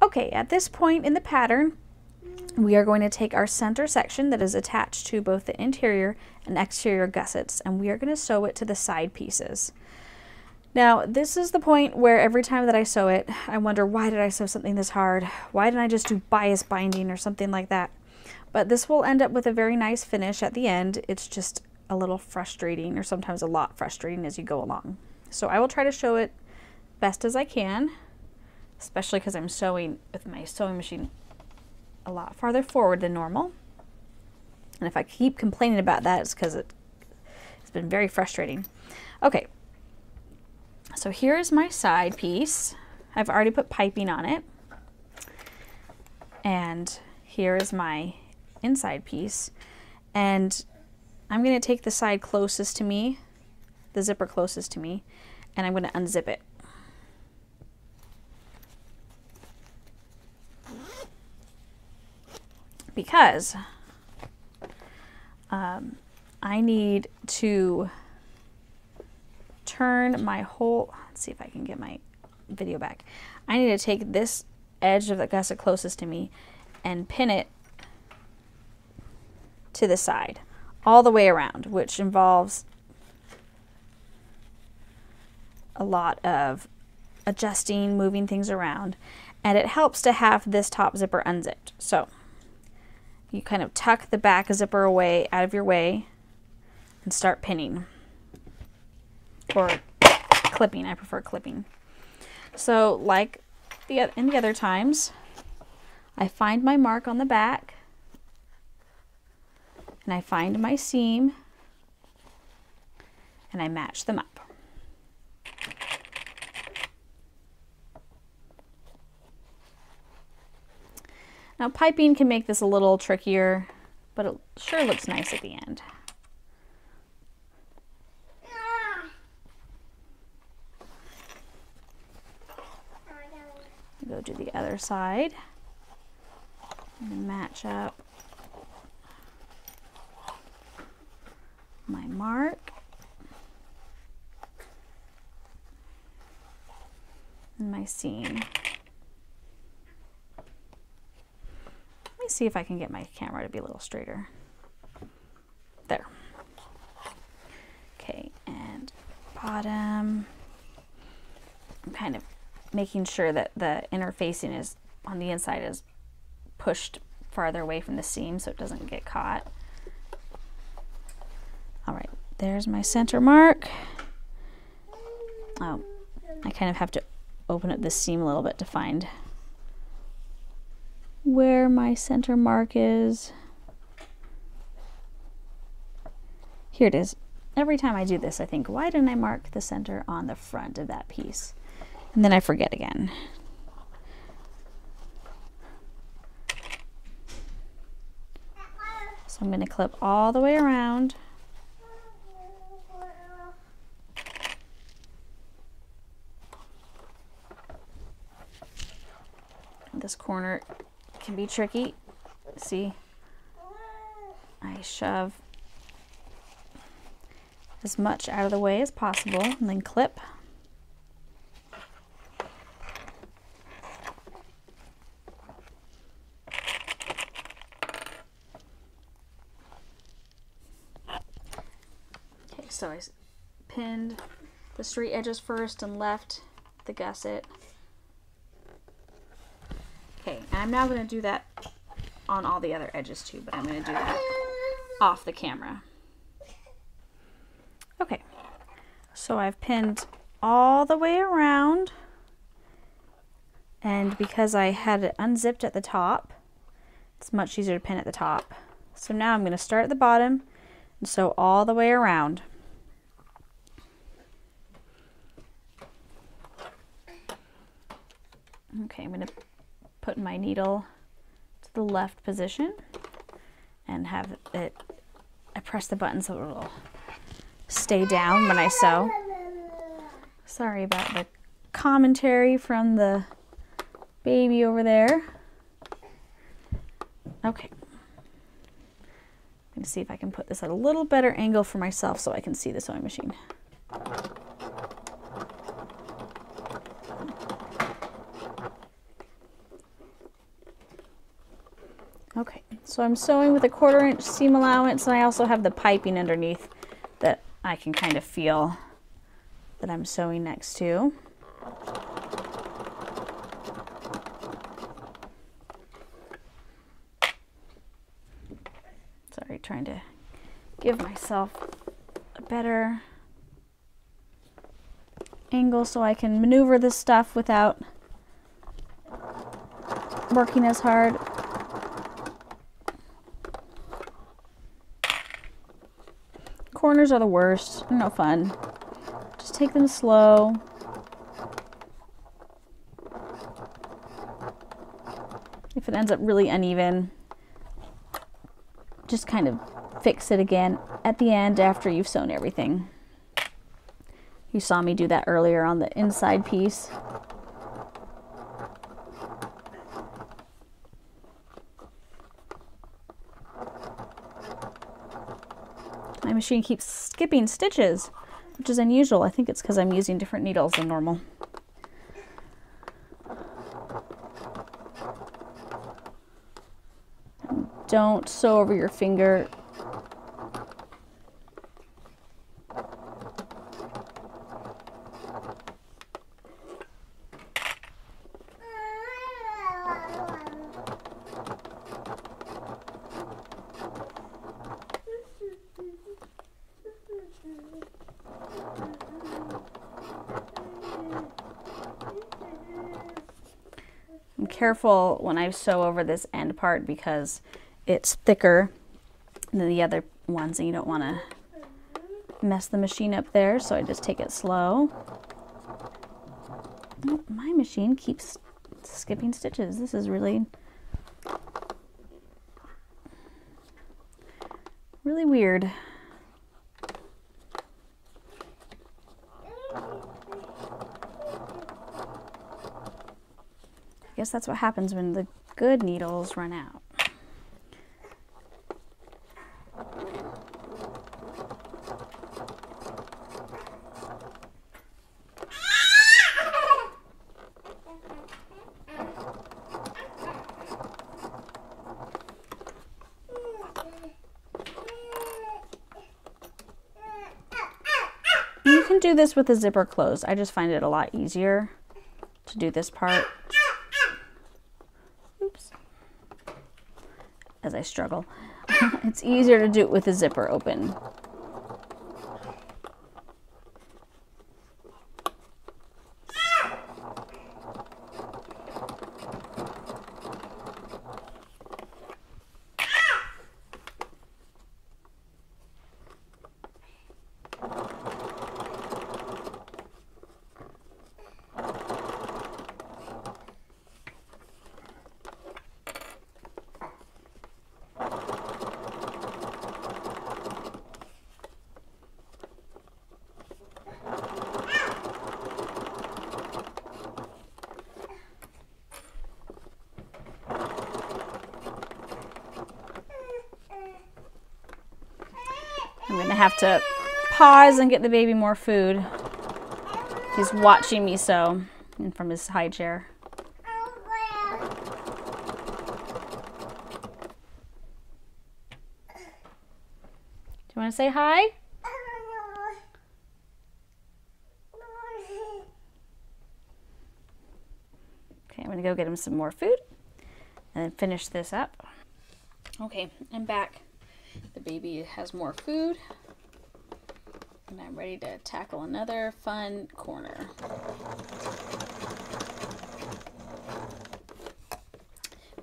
Okay, at this point in the pattern, we are going to take our center section that is attached to both the interior and exterior gussets, and we are going to sew it to the side pieces. Now, this is the point where every time that I sew it, I wonder, why did I sew something this hard? Why didn't I just do bias binding or something like that? But this will end up with a very nice finish at the end. It's just a little frustrating, or sometimes a lot frustrating as you go along. So I will try to show it best as I can, especially because I'm sewing with my sewing machine a lot farther forward than normal. And if I keep complaining about that, it's because it's been very frustrating. Okay. So here is my side piece. I've already put piping on it. And here is my inside piece. And I'm going to take the side closest to me, the zipper closest to me, and I'm going to unzip it. Because I need to turn my whole, let's see if I can get my video back. I need to take this edge of the gusset closest to me and pin it to the side all the way around, which involves a lot of adjusting, moving things around, and it helps to have this top zipper unzipped. So you kind of tuck the back zipper away out of your way and start pinning. Or clipping. I prefer clipping. So like in the other times, I find my mark on the back and I find my seam and I match them up. Now piping can make this a little trickier, but it sure looks nice at the end. Go to the other side and match up my mark and my seam. Let me see if I can get my camera to be a little straighter. There. Okay, and bottom. I'm kind of making sure that the inner facing is on the inside is pushed farther away from the seam so it doesn't get caught. All right, there's my center mark. Oh, I kind of have to open up this seam a little bit to find where my center mark is. Here it is. Every time I do this, I think, why didn't I mark the center on the front of that piece? And then I forget again. So I'm going to clip all the way around. This corner can be tricky. See, I shove as much out of the way as possible and then clip. So I pinned the straight edges first and left the gusset. Okay, and I'm now going to do that on all the other edges too, but I'm going to do that off the camera. Okay, so I've pinned all the way around, and because I had it unzipped at the top, it's much easier to pin at the top. So now I'm going to start at the bottom and sew all the way around. Okay, I'm going to put my needle to the left position and have it, I press the button so it will stay down when I sew. Sorry about the commentary from the baby over there. Okay. I'm going to see if I can put this at a little better angle for myself so I can see the sewing machine. Okay, so I'm sewing with a 1/4 inch seam allowance, and I also have the piping underneath that I can kind of feel that I'm sewing next to. Sorry, trying to give myself a better angle so I can maneuver this stuff without working as hard. Corners are the worst. They're no fun. Just take them slow. If it ends up really uneven, just kind of fix it again at the end after you've sewn everything. You saw me do that earlier on the inside piece. My machine keeps skipping stitches, which is unusual. I think it's because I'm using different needles than normal. Don't sew over your finger. I'm careful when I sew over this end part because it's thicker than the other ones and you don't want to mess the machine up there, so I just take it slow. Oh, my machine keeps skipping stitches. This is really weird. I guess that's what happens when the good needles run out. You can do this with the zipper closed. I just find it a lot easier to do this part. Oops. As I struggle. It's easier to do it with the zipper open. I'm gonna have to pause and get the baby more food. He's watching me sew and from his high chair. Do you want to say hi? Okay, I'm gonna go get him some more food and then finish this up. Okay, I'm back. The baby has more food, and I'm ready to tackle another fun corner.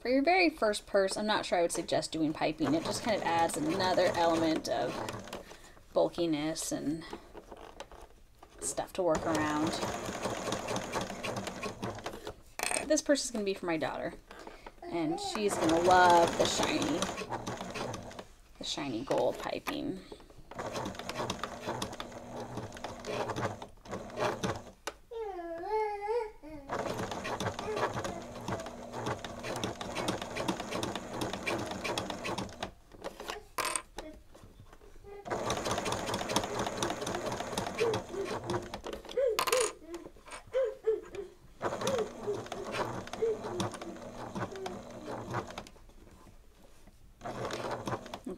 For your very first purse, I'm not sure I would suggest doing piping. It just kind of adds another element of bulkiness and stuff to work around. This purse is going to be for my daughter, and she's going to love the shiny gold piping.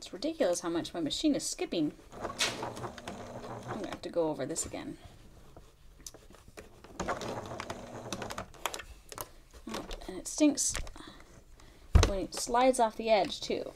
It's ridiculous how much my machine is skipping. I'm gonna have to go over this again. Oh, and it stinks when it slides off the edge too.